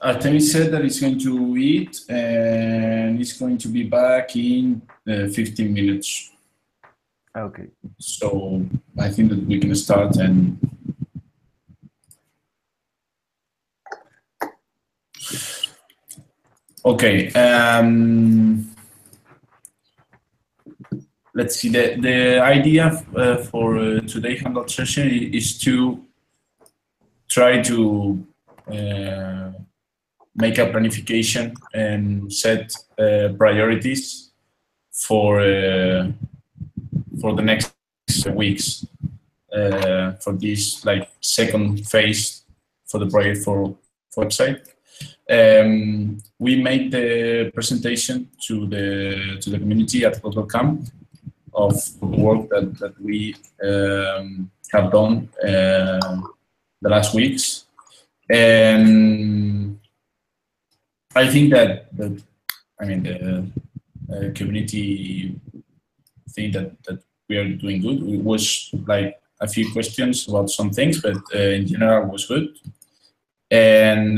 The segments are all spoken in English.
Artemis said that it's going to eat and it's going to be back in 15 minutes. Okay. So I think that we can start and okay. Let's see. The idea for today's hangout session is to try to make a planification and set priorities for the next weeks for this like second phase for the project for website. We made the presentation to the community at Cloud.com of the work that we have done the last weeks, and I think that I mean the community think that we are doing good. It was like a few questions about some things, but in general it was good. And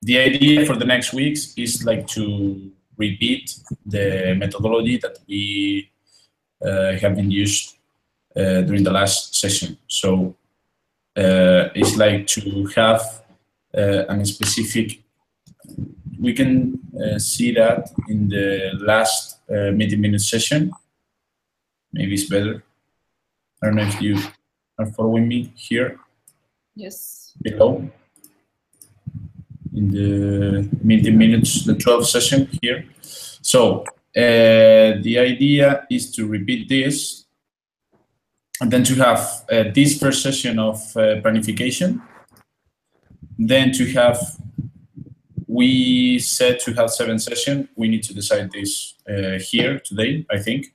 the idea for the next weeks is like to repeat the methodology that we have been used during the last session. So it's like to have a specific. We can see that in the last meeting minute session. Maybe it's better. I don't know if you are following me here. Yes. Below. In the meeting minutes, the 12th session here. So the idea is to repeat this and then to have this first session of planification. Then to have, we said to have 7 sessions. We need to decide this here today, I think.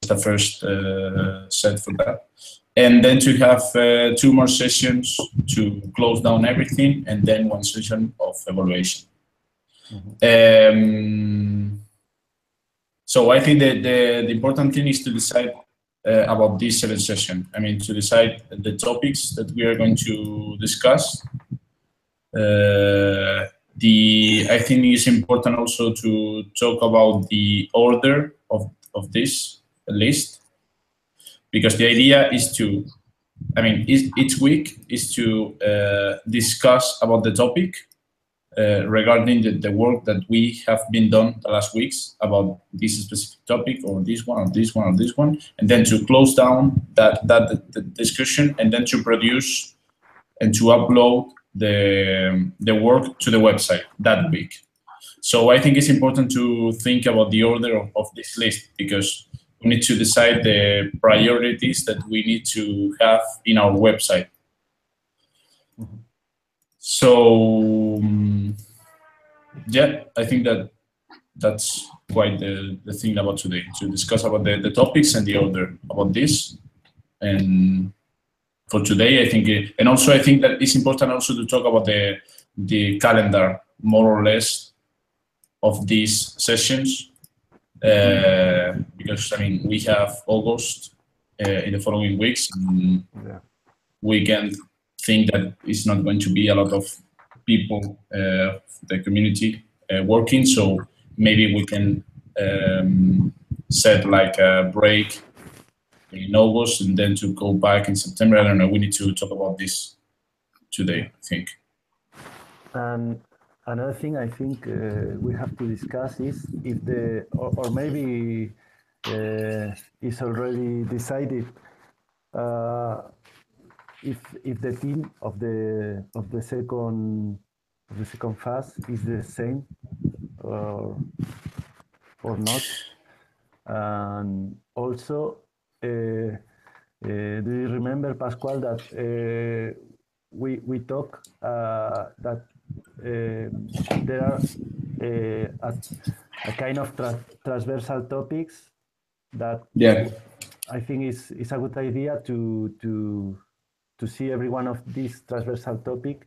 The first set for that. And then to have 2 more sessions to close down everything, and then 1 session of evaluation. So I think that the important thing is to decide about this 7 session. I mean, to decide the topics that we are going to discuss. I think it's important also to talk about the order of this list, because the idea is to, I mean, each week is to discuss about the topic regarding the work that we have been done the last weeks about this specific topic, or this one, or this one, or this one, and then to close down that discussion, and then to produce and to upload the work to the website that week. So I think it's important to think about the order of this list, because we need to decide the priorities that we need to have in our website. So yeah, I think that's quite the thing about today, to discuss about the topics and the order about this. And for today, I think, and also I think that it's important also to talk about the calendar, more or less, of these sessions. Because I mean, we have August in the following weeks, and we can think that it's not going to be a lot of people, the community working. So maybe we can set like a break in August and then to go back in September. I don't know. We need to talk about this today, I think. And another thing I think we have to discuss is if or maybe it's already decided if the theme of the second phase is the same or not. And also, do you remember, Pascual, that we talk that there are a kind of transversal topics that I think is a good idea to see every one of these transversal topic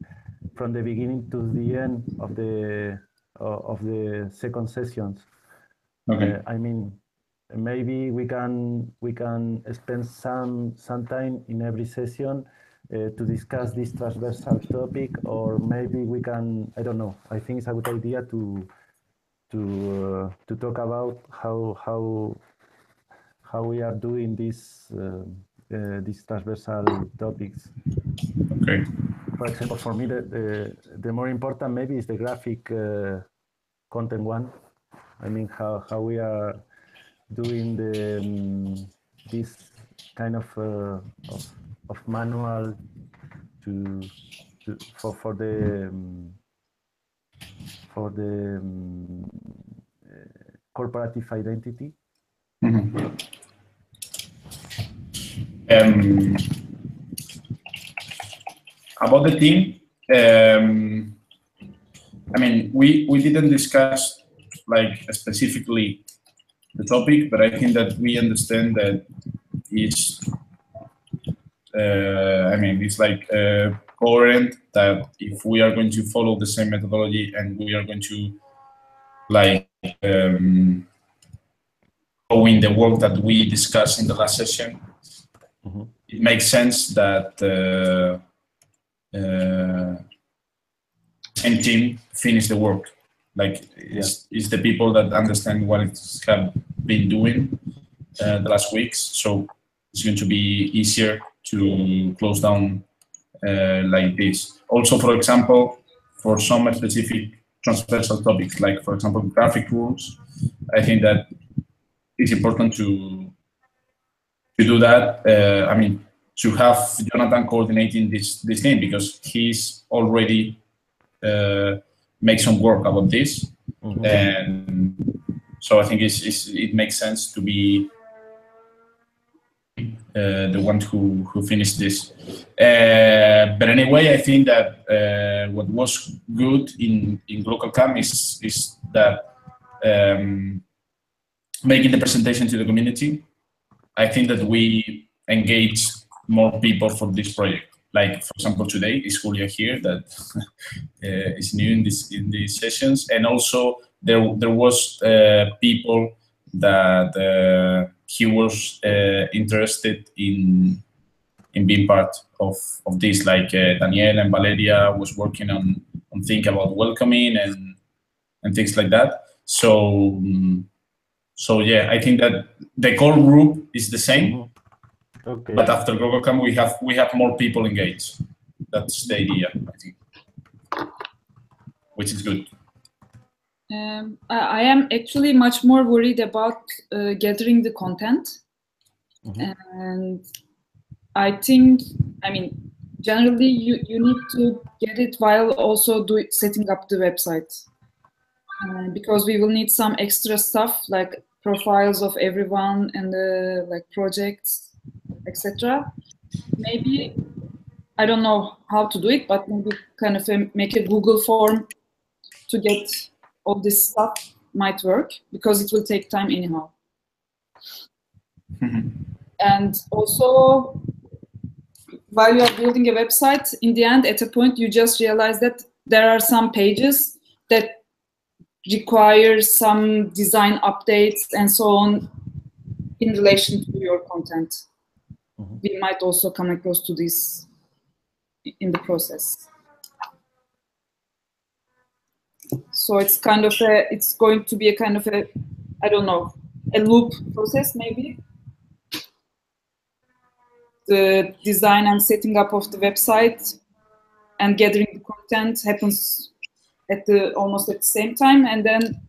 from the beginning to the end of the second sessions. Okay. I mean, maybe we can spend some time in every session to discuss this transversal topic, or maybe we can, I don't know, I think it's a good idea to talk about how we are doing these transversal topics. Okay. For example, for me, the more important maybe is the graphic content one. I mean, how we are doing this kind of manual for the corporative identity. Mm-hmm. About the team, I mean, we didn't discuss like specifically the topic, but I think that we understand that it's, I mean, it's like coherent that if we are going to follow the same methodology and we are going to like go in the work that we discussed in the last session, mm-hmm. It makes sense that same team finish the work. Like it's the people that understand what it's have been doing the last weeks. So it's going to be easier to close down like this. Also, for example, for some specific transversal topics, like for example, graphic rules, I think that it's important to do that. I mean, to have Jonathan coordinating this thing, because he's already make some work about this, mm-hmm. And so I think it makes sense to be the one who finished this. But anyway, I think that what was good in GlocalCam is that making the presentation to the community. I think that we engage more people for this project. Like, for example, today is Julia here that is new in these sessions, and also there was people that he was interested in being part of this. Like Daniel and Valeria was working on think about welcoming and things like that. So yeah, I think that the core group is the same. Okay. But after GlocalCam, we have more people engaged. That's the idea, I think, which is good. I am actually much more worried about gathering the content, mm-hmm. And I think, I mean, generally you need to get it while also setting up the website, because we will need some extra stuff like profiles of everyone and like projects, etc. Maybe, I don't know how to do it, but maybe kind of make a Google form to get all this stuff might work, because it will take time anyhow. Mm-hmm. And also, while you are building a website, in the end, at a point, you just realize that there are some pages that require some design updates and so on in relation to your content. Mm-hmm. We might also come across to this in the process. So it's kind of it's going to be a kind of I don't know, a loop process maybe. The design and setting up of the website and gathering the content happens at almost at the same time, and then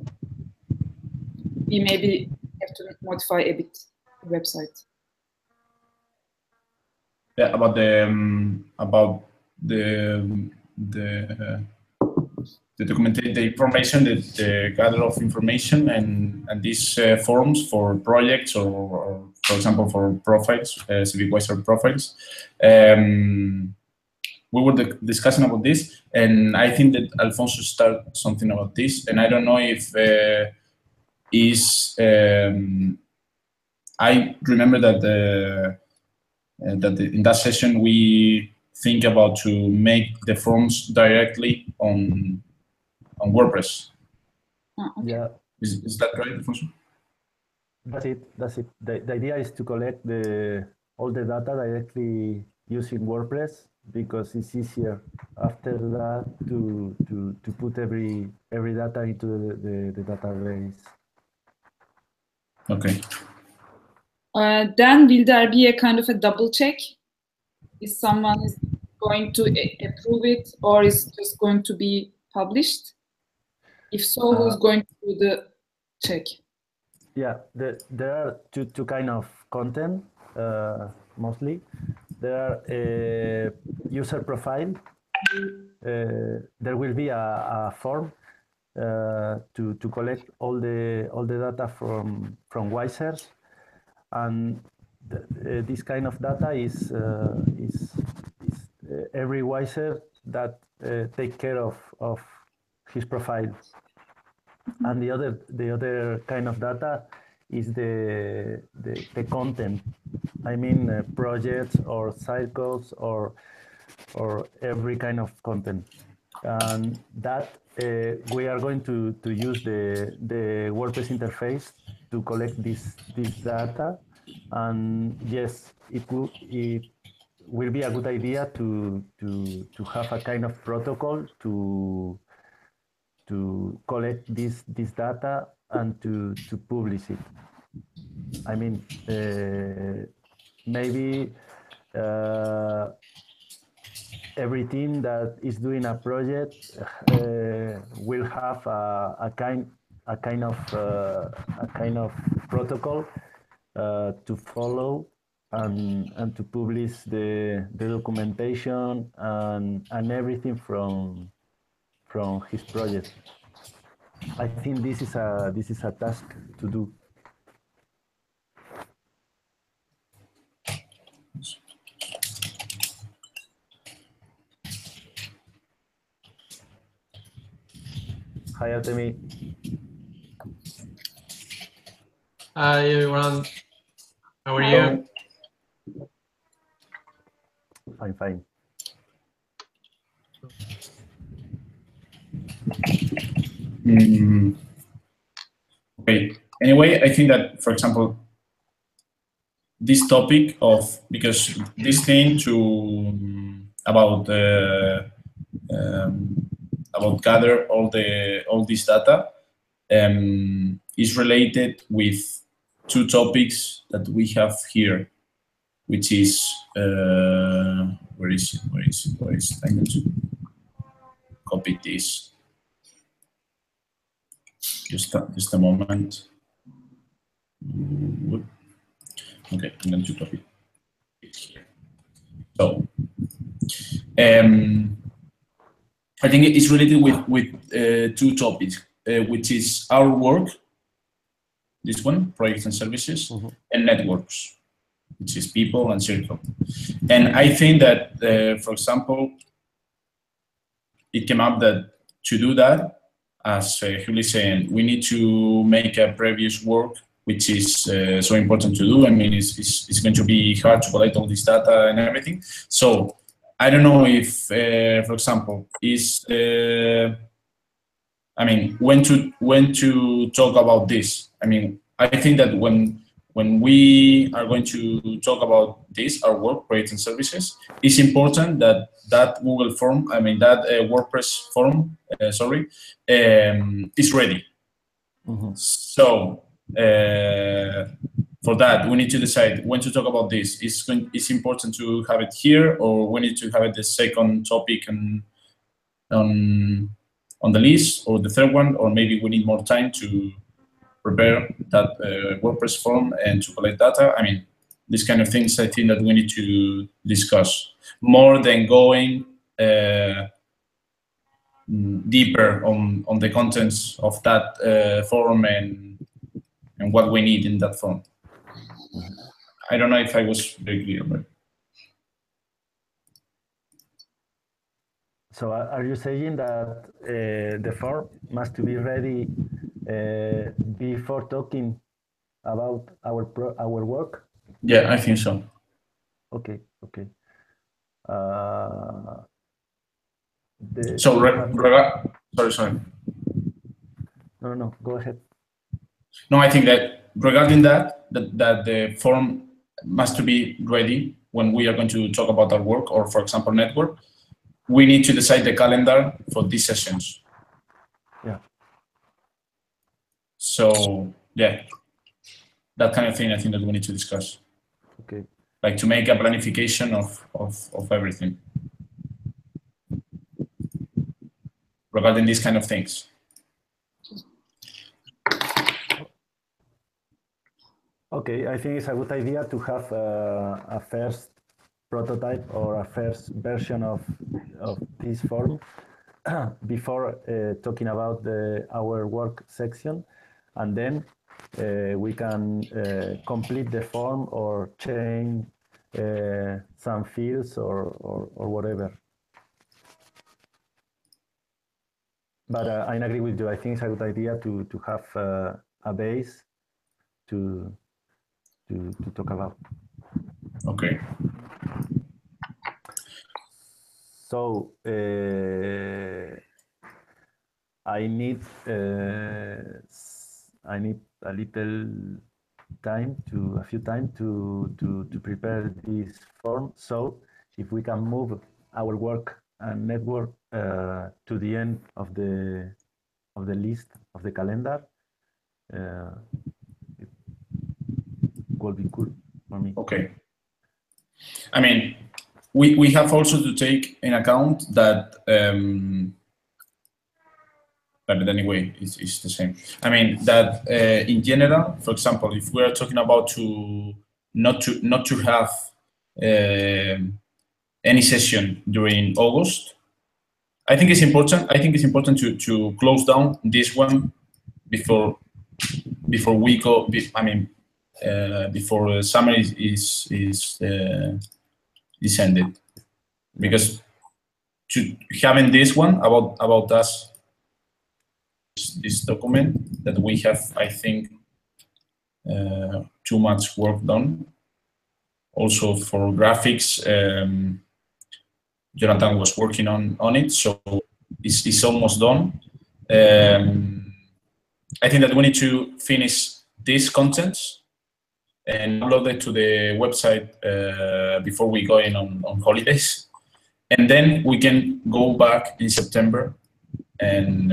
we maybe have to modify a bit the website. Yeah, about the documentation, the information, the gather of information, and these forms for projects or for example for profiles, CivicWiser profiles. We were discussing about this, and I think that Alfonso started something about this, and I don't know if I remember that in that session we think about to make the forms directly on WordPress. Oh, okay. Yeah. Is that right, Alfonso? That's it. The idea is to collect all the data directly using WordPress, because it's easier after that to put every data into the database. Okay. Then will there be a kind of a double check? Is someone is going to approve it, or is just going to be published? If so, who's going to do the check? Yeah, there are two kind of content, mostly. There are user profile. There will be a form to collect all the data from Wizers, and this kind of data is every Wizer that take care of his profile. And the other kind of data is the content. I mean, projects or cycles or every kind of content. And that we are going to use the WordPress interface to collect this data. And yes, it will be a good idea to have a kind of protocol to collect this data and to publish it. I mean, maybe every team that is doing a project will have a kind of protocol to follow and to publish the documentation and everything from his project. I think this is a task to do. Hi, Artemi. Hi, everyone. How are you? Fine. Okay. Anyway, I think that, for example, this topic of, because this thing about gather all this data is related with two topics that we have here, which is where is it? I'm going to copy this. Just a moment. Okay, I'm going to copy it here. So I think it's related with two topics, which is our work, this one, projects and services, and networks, which is people and circle. And I think that, for example, it came up that to do that, as Juli is saying, we need to make a previous work, which is so important to do. I mean, it's going to be hard to collect all this data and everything. So I don't know if, for example, I mean, when to talk about this. I mean, I think that when we are going to talk about this, our work, projects and services, it's important that Google form, I mean, that WordPress form, is ready. So for that, we need to decide when to talk about this. It's important to have it here, or we need to have it the second topic and on the list, or the third one, or maybe we need more time to prepare that WordPress form and to collect data. I mean, these kind of things I think that we need to discuss more than going deeper on the contents of that form and what we need in that form. I don't know if I was very clear, but. So are you saying that the form must be ready before talking about our work? Yeah, I think so. Okay. Sorry. No, go ahead. No, I think that regarding that the form must to be ready when we are going to talk about our work, or for example, network, we need to decide the calendar for these sessions. Yeah. So yeah, that kind of thing I think that we need to discuss. Okay. Like to make a planification of everything regarding these kind of things. Okay, I think it's a good idea to have a first prototype or a first version of this form before talking about our work section, and then we can complete the form or change some fields or whatever. But I agree with you. I think it's a good idea to have a base to talk about. Okay. So I need a little time a few time to prepare this form. So if we can move our work and network to the end of the list of the calendar, it will be good for me. Okay. I mean, we have also to take in account that, but anyway, it's the same. I mean that in general, for example, if we are talking about not to have any session during August, I think it's important. I think it's important to close down this one before we go. I mean, before summer is ended, because to having this one about us, this document that we have, I think, too much work done. Also for graphics, Jonathan was working on it, so it's almost done. I think that we need to finish these contents and upload it to the website before we go in on holidays. And then we can go back in September and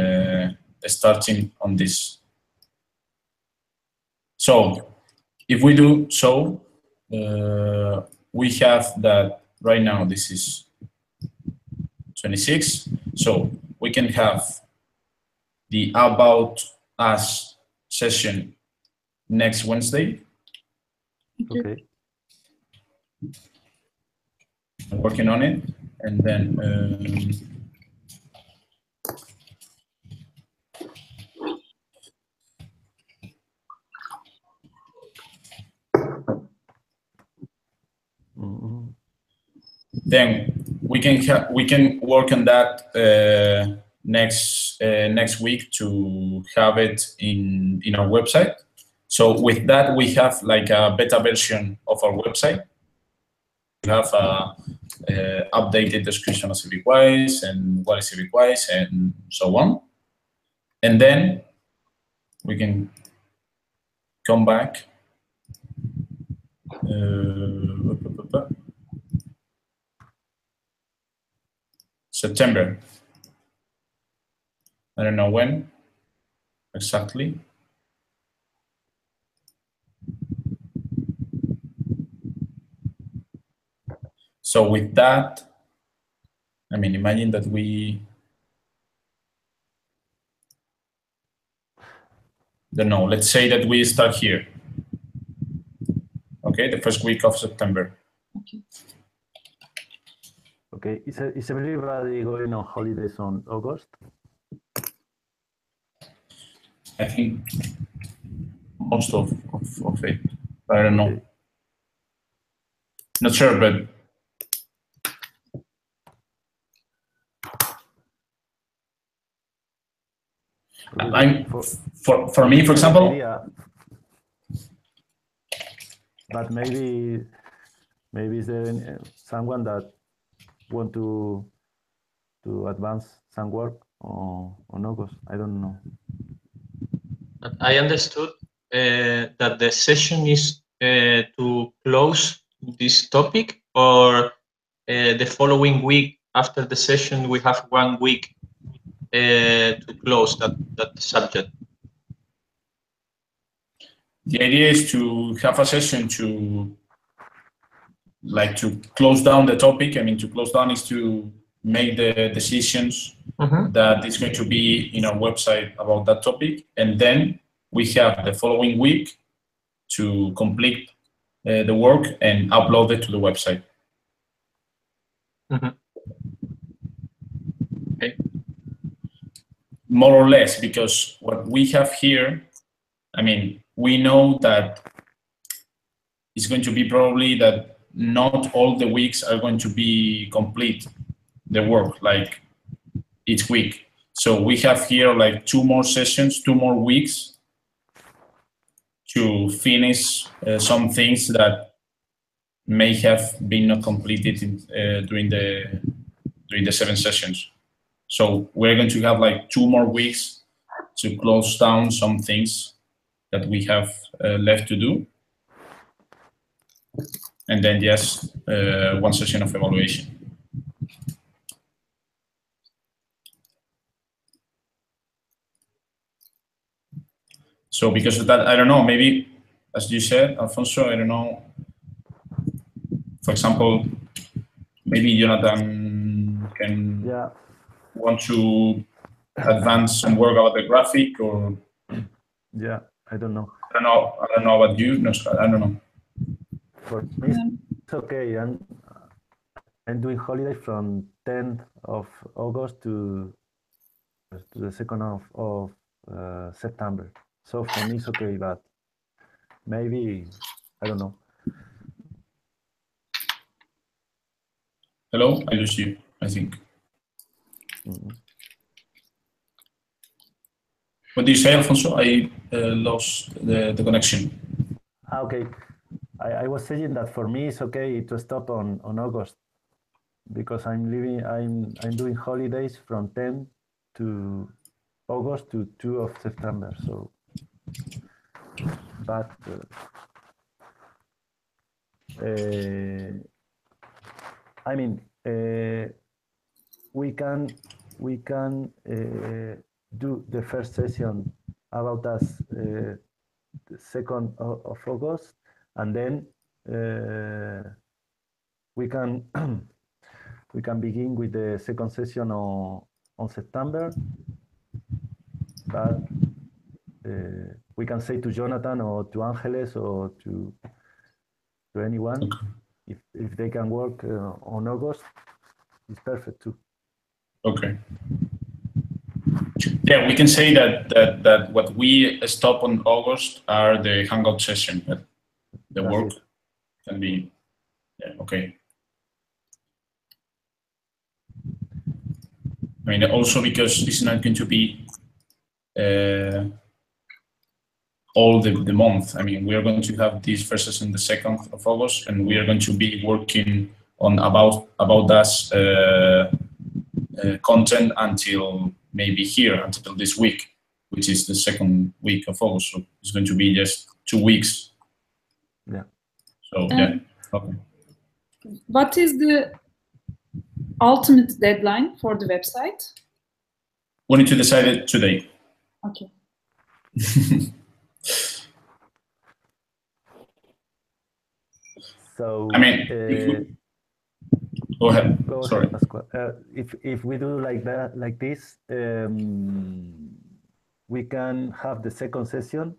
starting on this. So if we do so, we have that right now, this is 26. So we can have the About Us session next Wednesday. Okay. I'm working on it, and then then we can work on that next week to have it in our website. So with that, we have like a beta version of our website. We have a updated description of CivicWise and what is CivicWise and so on. And then we can come back. September. I don't know when exactly. So with that, I mean, imagine that we, don't know, let's say that we start here. Okay, the first week of September. Okay, is everybody going on holidays on August? I think most of it. I don't know. Okay. Not sure, but for me, for example. But maybe is there someone that want to advance some work on August? I don't know. I understood that the session is to close this topic, or the following week after the session we have 1 week to close that subject? The idea is to have a session to close down the topic. I mean, to close down is to make the decisions that is going to be in our website about that topic. And then we have the following week to complete the work and upload it to the website. Okay. More or less, because what we have here, I mean, we know that it's going to be probably that not all the weeks are going to be complete, the work, like each week. So we have here like 2 more sessions, 2 more weeks to finish some things that may have been not completed during the 7 sessions. So we're going to have like 2 more weeks to close down some things that we have left to do. And then just 1 session of evaluation. So because of that, I don't know, maybe, as you said, Alfonso, I don't know, for example, maybe Jonathan can want to advance some work about the graphic, or yeah, I don't know. I don't know about you. No, I don't know. For me, it's okay. I'm doing holiday from 10th of August to the 2nd of September. So for me, it's okay, but maybe, I don't know. Hello, I lose you, I think. What do you say, Alfonso? I lost the connection. Okay. I was saying that for me, it's okay to stop on August, because I'm doing holidays from 10 to August to 2 of September. So, but I mean, we can do the first session about us the 2nd of August, and then we can begin with the 2nd session on September. But we can say to Jonathan or to Angeles or to anyone, if they can work on August, it's perfect too. Okay. Yeah, we can say that what we stop on August are the Hangout session, but the work can be, okay. I mean, also because it's not going to be all the month. I mean, we are going to have this first session the 2nd of August, and we are going to be working on about us content until maybe here, until this week, which is the 2nd week of August. So it's going to be just 2 weeks. Yeah. So yeah. Okay. What is the ultimate deadline for the website? We need to decide it today. Okay. So I mean, go ahead. Sorry. If we do like that, like this, we can have the 2nd session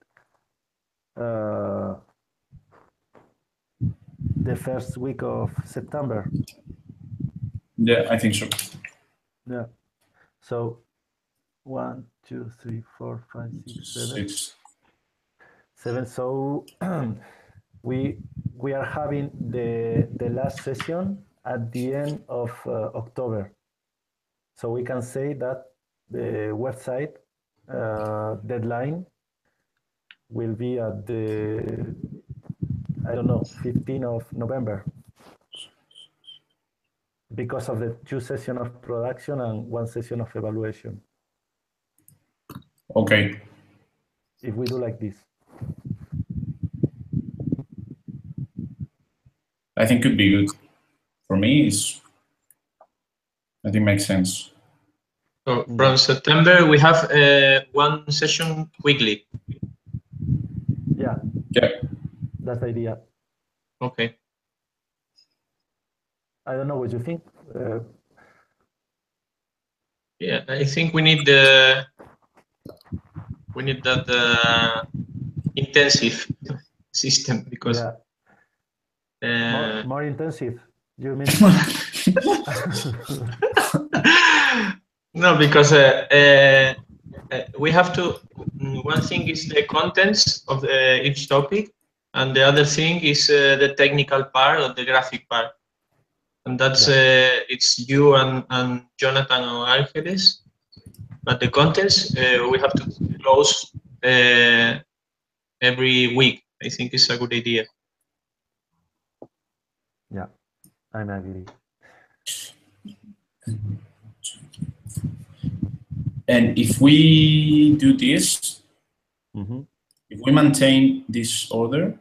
the 1st week of September. Yeah, I think so. Yeah. So 1, 2, 3, 4, 5, 6, 7. So we are having the last session at the end of October. So we can say that the website deadline will be at the, I don't know, 15th of November, because of the 2 sessions of production and 1 session of evaluation. Okay. If we do like this. I think could be good. for me, I think makes sense. So from September, we have one session weekly. Yeah. Yeah. That's the idea. Okay. I don't know what you think. Yeah, I think we need that intensive system because more intensive. You mean? No, because we have to. One thing is the contents of each topic, and the other thing is the technical part or the graphic part, and that's it's you and Jonathan or Angeles. But the contents we have to close every week. I think it's a good idea. Yeah, I agree. And if we do this, if we maintain this order,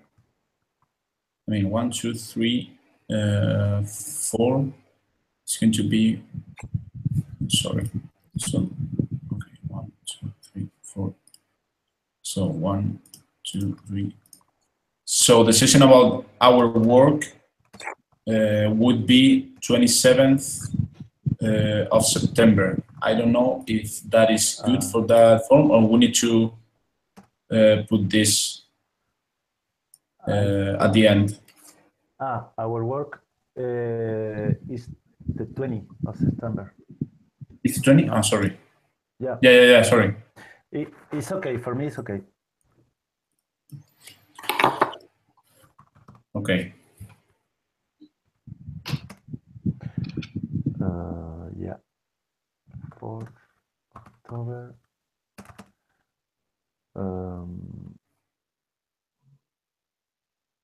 I mean 1, 2, 3, 4, it's going to be, sorry, so, okay, 1, 2, 3, 4. So 1, 2, 3. So the session about our work would be 27th of September. I don't know if that is good for that form, or we need to put this at the end. Our work is the 20th of September. It's 20? Oh, sorry. Yeah. Yeah, sorry. It's okay. For me, it's okay. Okay. Yeah. 4th October.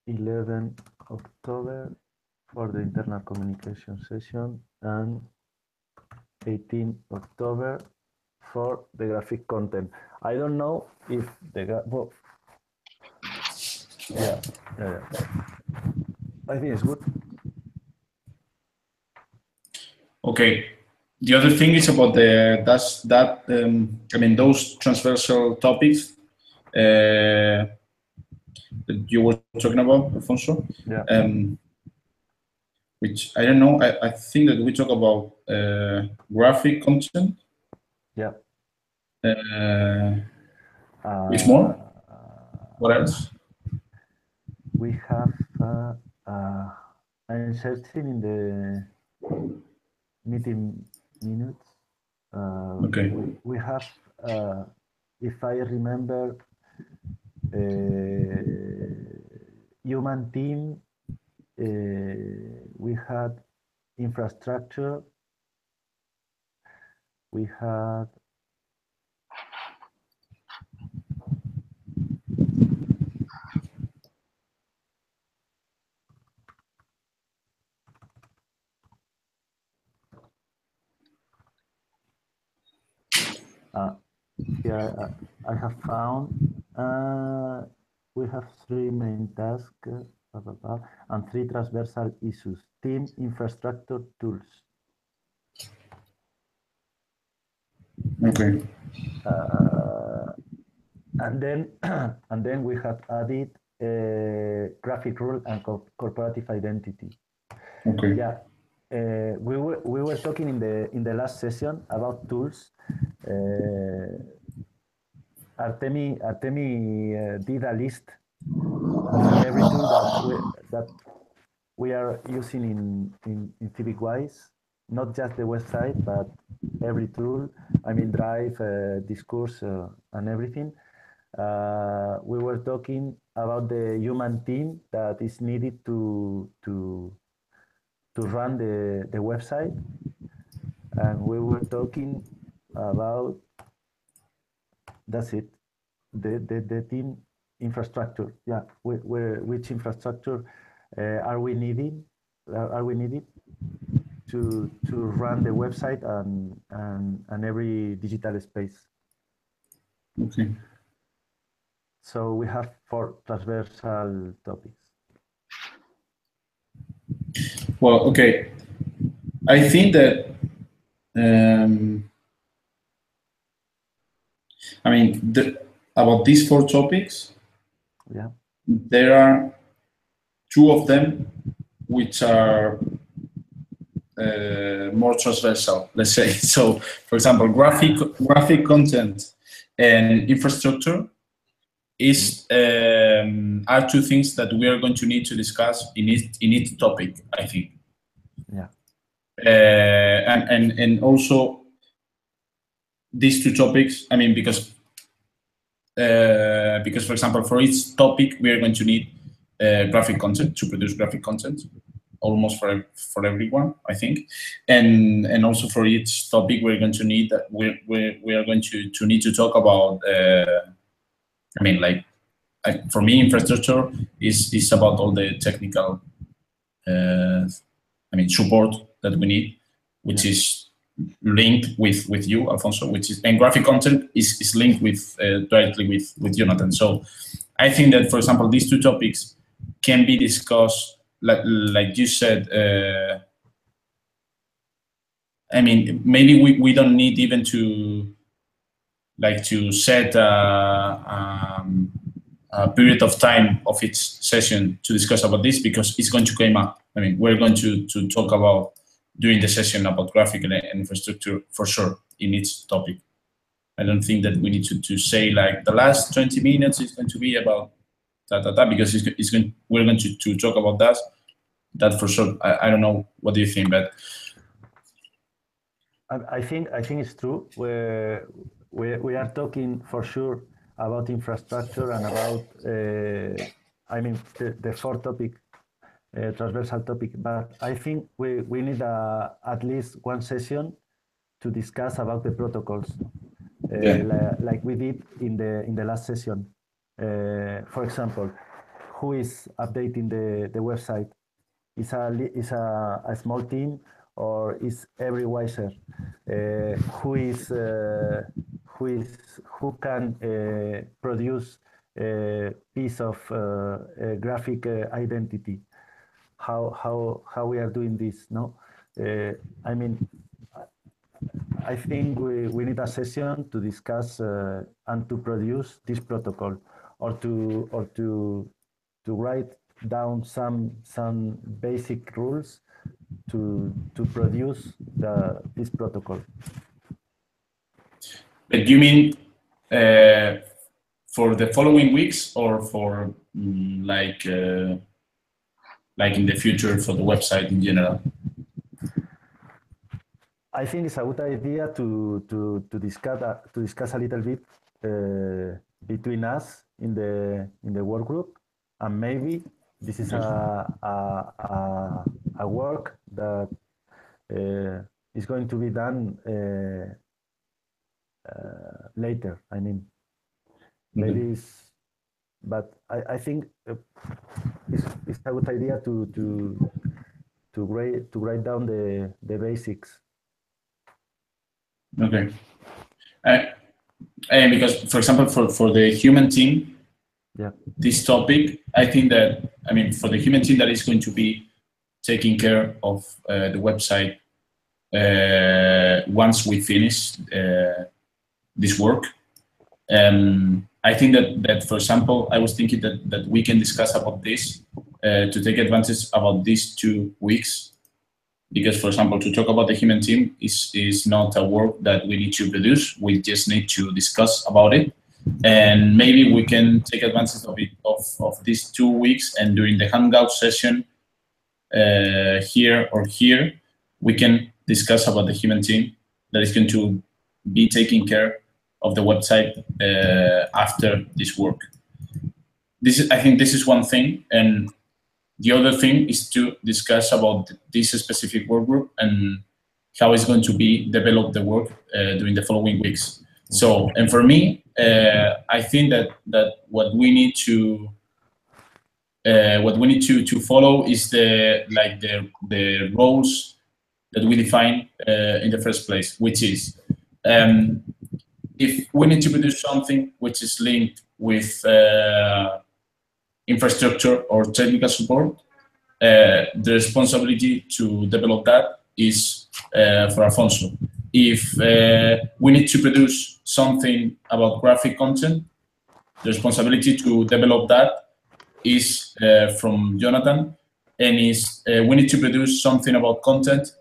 11 October for the internal communication session, and 18 October for the graphic content. I don't know if the well, yeah. I think it's good. Okay. The other thing is about I mean, those transversal topics that you were talking about, Alfonso. Yeah. Which I don't know. I think that we talk about graphic content. Yeah. Which more? What else? We have. I'm searching in the meeting minutes. Okay. We have, if I remember, human team. We had infrastructure. We had here I have found we have 3 main tasks and 3 transversal issues: team, infrastructure, tools. Okay. And then we have added graphic rule and corporative identity. Okay. Yeah. We were talking in the last session about tools. Artemi did a list of every tool that we are using in CivicWise, not just the website, but every tool. I mean, Drive, Discourse, and everything. We were talking about the human team that is needed to run the website, and we were talking about that's it, the team infrastructure. Yeah, which infrastructure are we needed to run the website and every digital space. Okay. So we have 4 transversal topics. Well, okay. I think that, I mean, about these 4 topics, yeah, there are 2 of them which are more transversal, let's say. So, for example, graphic content and infrastructure are 2 things that we are going to need to discuss in each topic, I think. Yeah. And also these 2 topics, I mean, because for example, for each topic we are going to need graphic content to produce graphic content, almost for everyone, I think, and also for each topic we're going to need that we are going to need to talk about. I mean, like, for me, infrastructure is about all the technical, I mean, support that we need, which is linked with you, Alfonso, and graphic content is linked with directly with Jonathan. So I think that, for example, these 2 topics can be discussed, like you said. I mean, maybe we don't need even to set a period of time of each session to discuss about this, because it's going to come up. I mean, we're going to talk about during the session about graphic and infrastructure for sure in each topic. I don't think that we need to say like the last 20 minutes is going to be about because we're going to talk about that for sure. I don't know, what do you think, but I think it's true. We are talking for sure about infrastructure and about I mean the 4 topic transversal topic, but I think we need at least 1 session to discuss about the protocols, like we did in the last session. For example, who is updating the website? Is a small team, or is every wiser? Who can produce a piece of graphic identity? How we are doing this? No, I mean, I think we need a session to discuss and to produce this protocol, or to write down some basic rules to produce this protocol. But you mean for the following weeks, or for like in the future for the website in general? I think it's a good idea to discuss a little bit between us in the work group, and maybe this is a work that is going to be done later. I mean, maybe but I think it's a good idea to write down the basics. Okay. And because, for example, for the human team, this topic, I think that, I mean, for the human team that is going to be taking care of the website once we finish this work, I think that, for example, I was thinking that we can discuss about this to take advantage about these 2 weeks. Because, for example, to talk about the human team is not a work that we need to produce. We just need to discuss about it. And maybe we can take advantage of it, of these 2 weeks, and during the Hangout session here, we can discuss about the human team that is going to be taking care of the website after this work. I think this is one thing. And the other thing is to discuss about this specific work group and how it's going to be developed the work during the following weeks. So, and for me, I think that what we need to follow is the roles that we define in the first place, which is if we need to produce something which is linked with infrastructure or technical support, the responsibility to develop that is for Alfonso. If we need to produce something about graphic content, the responsibility to develop that is from Jonathan, and we need to produce something about content.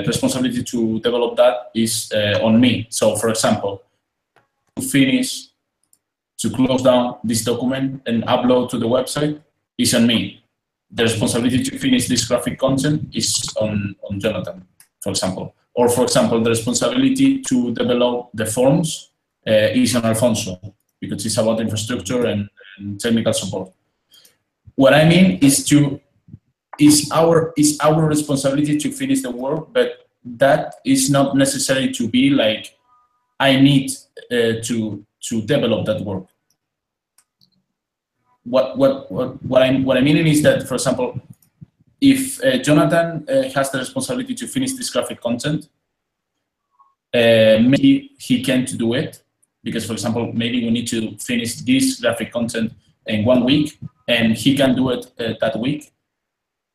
Responsibility to develop that is on me. So, for example, to close down this document and upload to the website is on me. The responsibility to finish this graphic content is on Jonathan, for example. Or, for example, the responsibility to develop the forms is on Alfonso, because it's about infrastructure and technical support. What I mean is our responsibility to finish the work, but that is not necessary to be like I need to develop that work. What I'm meaning is that, for example, if Jonathan has the responsibility to finish this graphic content, maybe he can't do it because, for example, maybe we need to finish this graphic content in 1 week, and he can do it that week.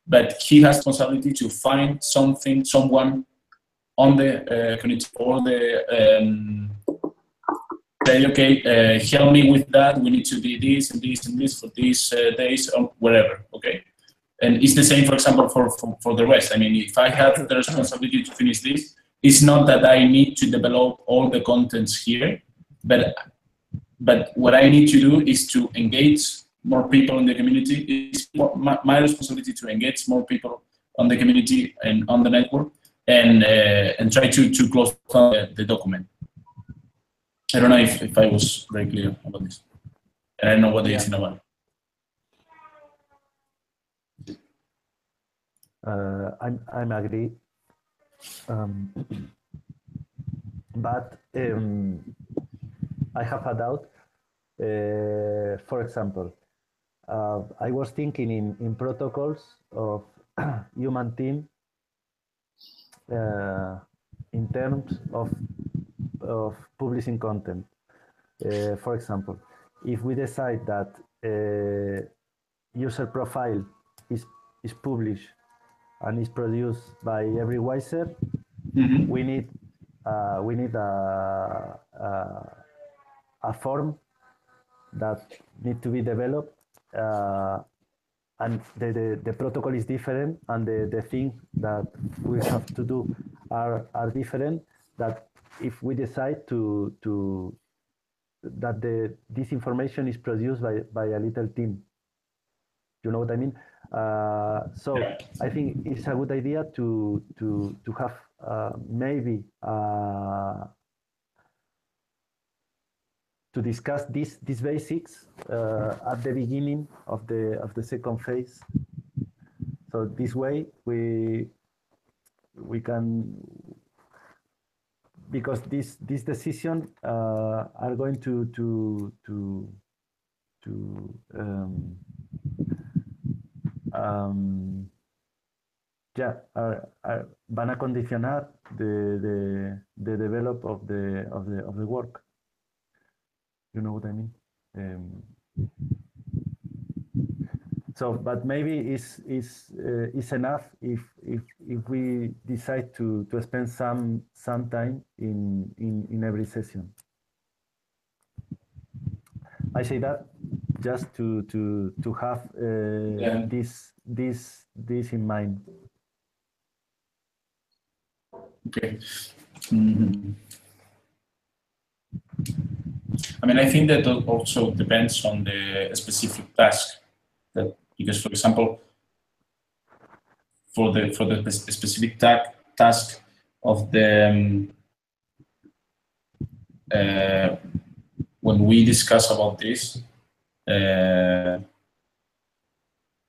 But he has responsibility to find someone on the community or the say, okay, help me with that. We need to do this and this and this for these days or whatever. Okay, and it's the same, for example, for the rest. I mean, if I have the responsibility to finish this, it's not that I need to develop all the contents here, but what I need to do is to engage more people in the community. It's my responsibility to engage more people on the community and on the network, and try to close the document. I don't know if I was very clear about this. And I don't know what you think about it. I'm agree. But I have a doubt. For example, I was thinking in protocols of human team in terms of publishing content. For example, if we decide that user profile is published and is produced by every Wiser, we need a form that need to be developed, and the protocol is different, and the thing that we have to do are different. That if we decide that this information is produced by a little team, you know what I mean? So I think it's a good idea to have maybe to discuss these basics at the beginning of the second phase. So this way we can, because this decision are going van a condicionar the develop of the work. You know what I mean? So, but maybe it's enough if we decide to spend some time in every session. I say that just to have this in mind. Okay. I mean, I think that also depends on the specific task. Because, for example, for the specific task of the when we discuss about this,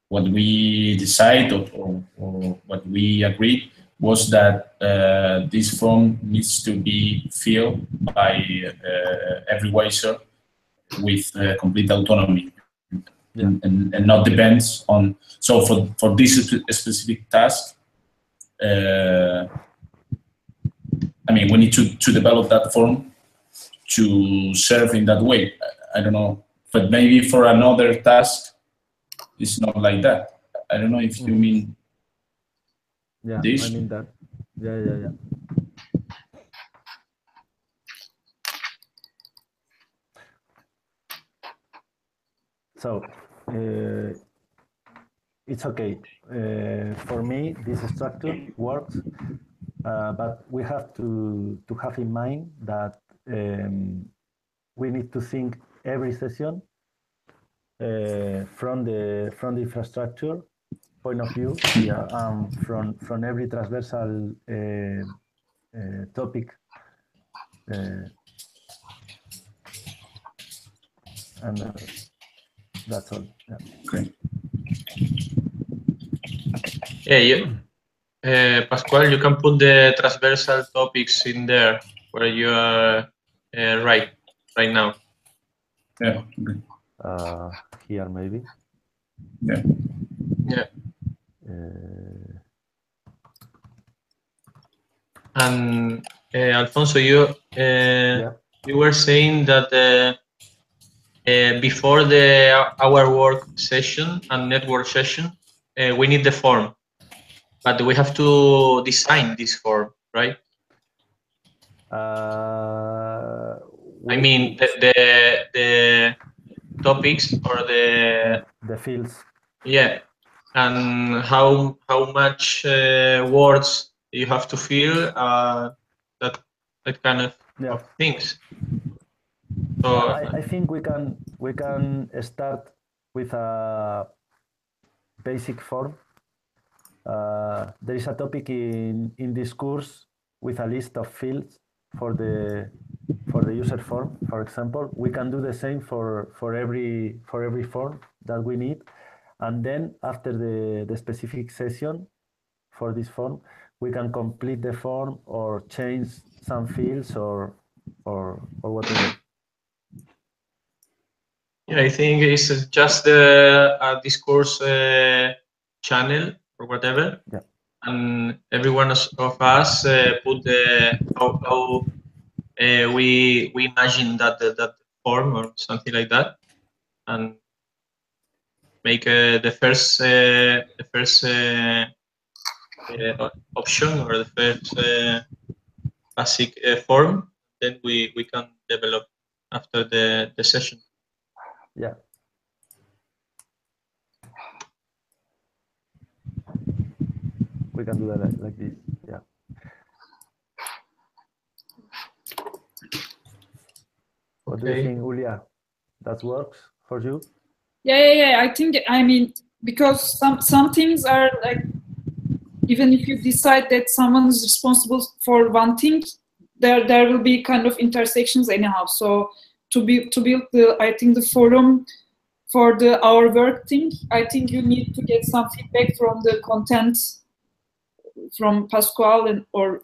what we decide or what we agreed was that this form needs to be filled by every Wiser with complete autonomy. And not depends on. So for this specific task, I mean, we need to develop that form to serve in that way. I don't know, but maybe for another task, it's not like that. I don't know if you mean. Yeah, this. I mean that. Yeah. So it's okay. For me, this structure works, but we have to have in mind that we need to think every session from the infrastructure point of view, from every transversal topic, and that's all. Yeah. Okay. Yeah, Pascual, you can put the transversal topics in there where you are right now. Yeah. Okay. Here maybe. Yeah. Yeah. And Alfonso, you were saying that before our work session and network session, we need the form, but we have to design this form, right? I mean the topics or the fields. Yeah, and how much words you have to fill, that kind of things. So I think we can start with a basic form. There is a topic in this course with a list of fields for the user form. For example, we can do the same for every form that we need, and then after the specific session for this form, we can complete the form or change some fields or whatever. Yeah, I think it's just a discourse channel or whatever, and every one of us put how we imagine that form or something like that, and make the first option or the first basic form. Then we can develop after the session. Yeah. We can do that like this. Yeah. What do you think, Julia? That works for you? Yeah. I mean, because some things are like, even if you decide that someone is responsible for one thing, there will be kind of intersections anyhow. So to build I think the forum for our work thing, I think you need to get some feedback from the content from Pascual or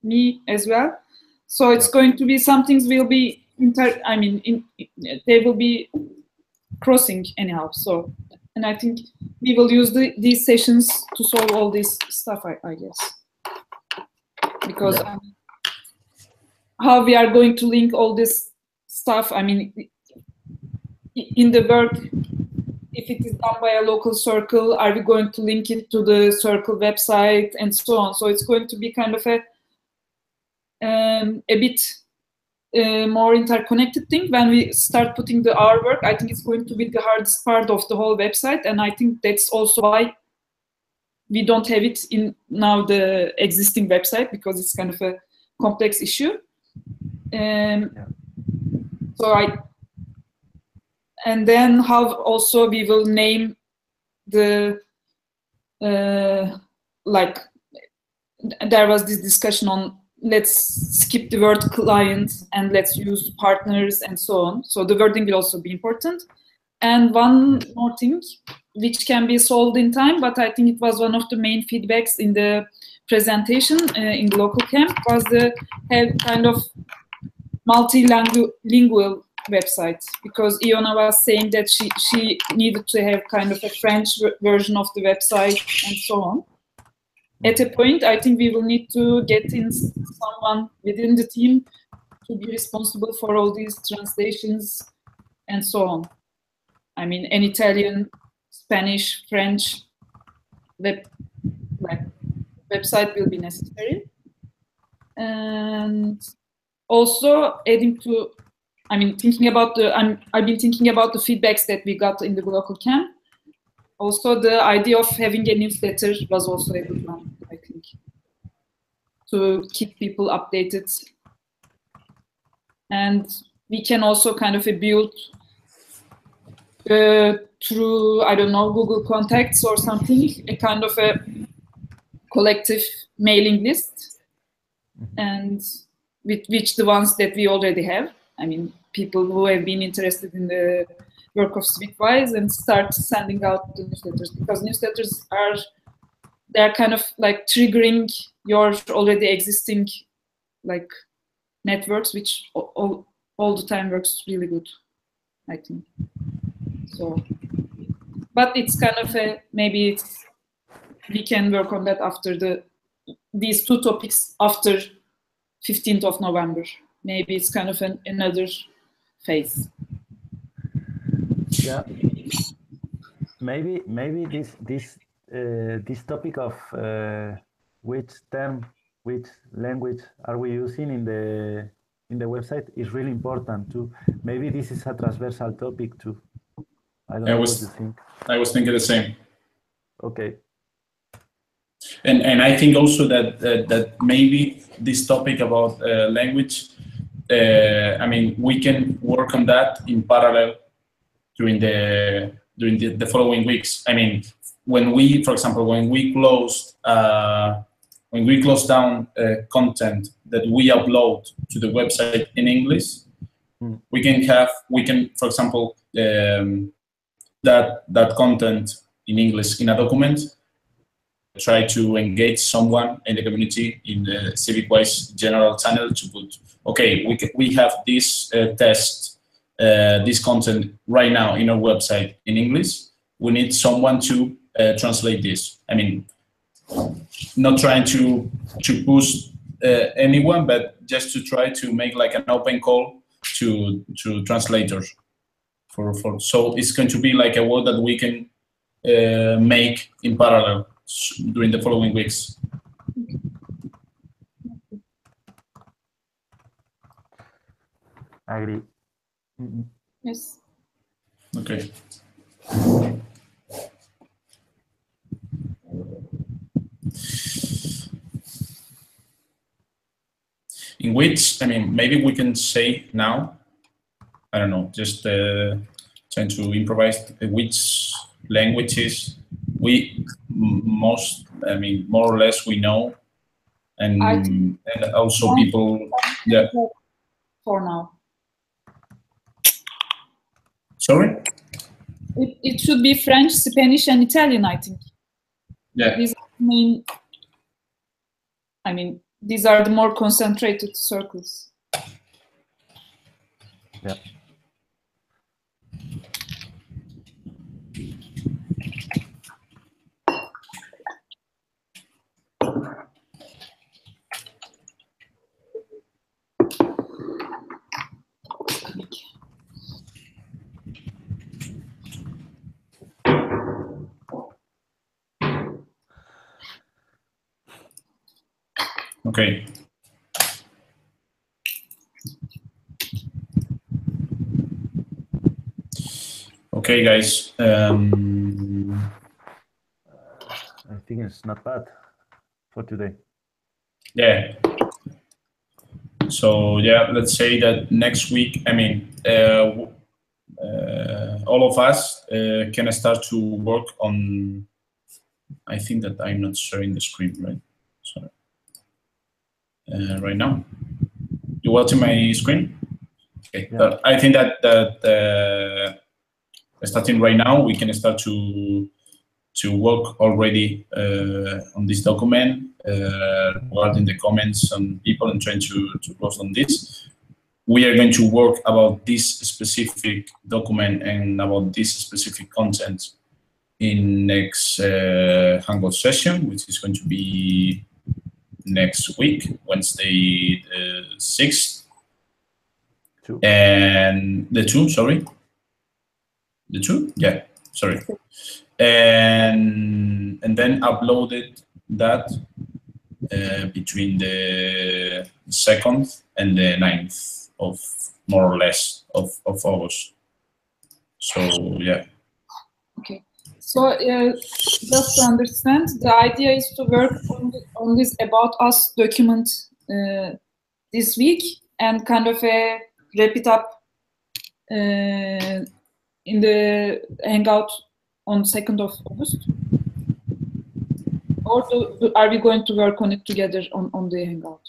me as well. So it's going to be some things will be they will be crossing anyhow. So, and I think we will use these sessions to solve all this stuff, I guess. Because how we are going to link all this stuff, I mean, in the work, if it is done by a local circle, are we going to link it to the circle website and so on? So it's going to be kind of a bit more interconnected thing. When we start putting our work, I think it's going to be the hardest part of the whole website, and I think that's also why we don't have it in now the existing website, because it's kind of a complex issue. And then how also we will name the like there was this discussion on let's skip the word client and let's use partners and so on. So the wording will also be important. And one more thing, which can be solved in time, but I think it was one of the main feedbacks in the presentation in the local camp, was the kind of multilingual website, because Iona was saying that she needed to have kind of a French version of the website and so on. At a point, I think we will need to get in someone within the team to be responsible for all these translations and so on. I mean, an Italian, Spanish, French, website will be necessary. And also adding to, I mean, thinking about I've been thinking about the feedbacks that we got in the Glocal Camp. Also, the idea of having a newsletter was also a good one, I think, to keep people updated. And we can also kind of build through, I don't know, Google Contacts or something, a kind of a collective mailing list, and with which the ones that we already have, I mean, people who have been interested in the work of Civicwise, and start sending out the newsletters, because newsletters they're kind of like triggering your already existing like networks, which all the time works really good, I think. So, but it's kind of maybe we can work on that after these two topics after 15th of November. Maybe it's kind of another phase. Yeah, maybe this topic of which language are we using in the website is really important too. Maybe this is a transversal topic too. I don't know what you think. I was thinking the same. Okay. And I think also that maybe this topic about language, I mean, we can work on that in parallel during the following weeks. I mean, for example, when we close down content that we upload to the website in English, we can, for example, that content in English in a document, try to engage someone in the community in the Civicwise general channel to put, okay, we have this test, this content right now in our website in English. We need someone to translate this. I mean, not trying to push anyone, but just to try to make like an open call to translators. So it's going to be like a work that we can make in parallel during the following weeks. I agree. Yes. Okay. In which, I mean, maybe we can say now, I don't know, just trying to improvise which languages we more or less we know, and also people, yeah. For now. Sorry? It should be French, Spanish, and Italian, I think. Yeah. These are the main, I mean, these are the more concentrated circles. Yeah. Okay. Okay, guys. I think it's not bad for today. Yeah. So yeah, let's say that next week, I mean, all of us can start to work on. I think that I'm not sharing the screen, right? Sorry. Right now, you watching my screen? Okay. Yeah. I think that starting right now, we can start to work already on this document, regarding the comments on people and trying to close on this. We are going to work about this specific document and about this specific content in next Hangout session, which is going to be next week, Wednesday 6th. And the 2, sorry. The 2? Yeah, sorry. And then uploaded that between the 2nd and the 9th of more or less of August. So yeah. Okay. So just to understand, the idea is to work on this About Us document this week and kind of wrap it up in the Hangout on 2nd of August? Or are we going to work on it together on the Hangout?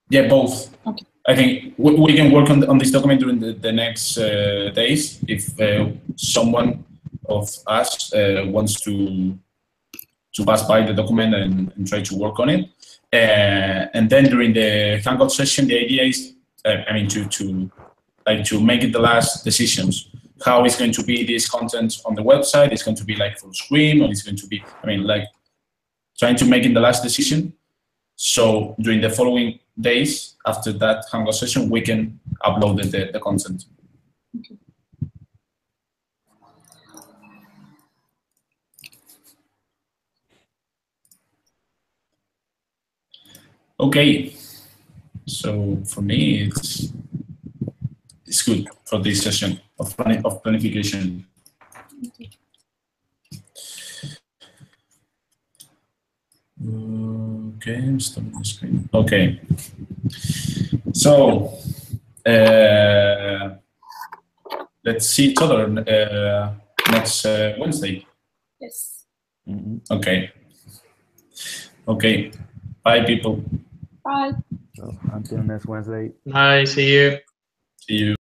Yeah, both. Okay. I think we can work on this document during the next days if someone of us wants to pass by the document and try to work on it. And then during the Hangout session, the idea is, to make it the last decisions. How is going to be this content on the website? It's going to be like full screen, or it's going to be, trying to make it the last decision. So during the following days after that Hangout session, we can upload the content. Okay. So for me, it's good for this session of planification. Okay, I'm stopping the screen. Okay. So let's see each other next Wednesday. Yes. Okay. Okay. Bye, people. Bye. So until next Wednesday. Bye. See you. See you.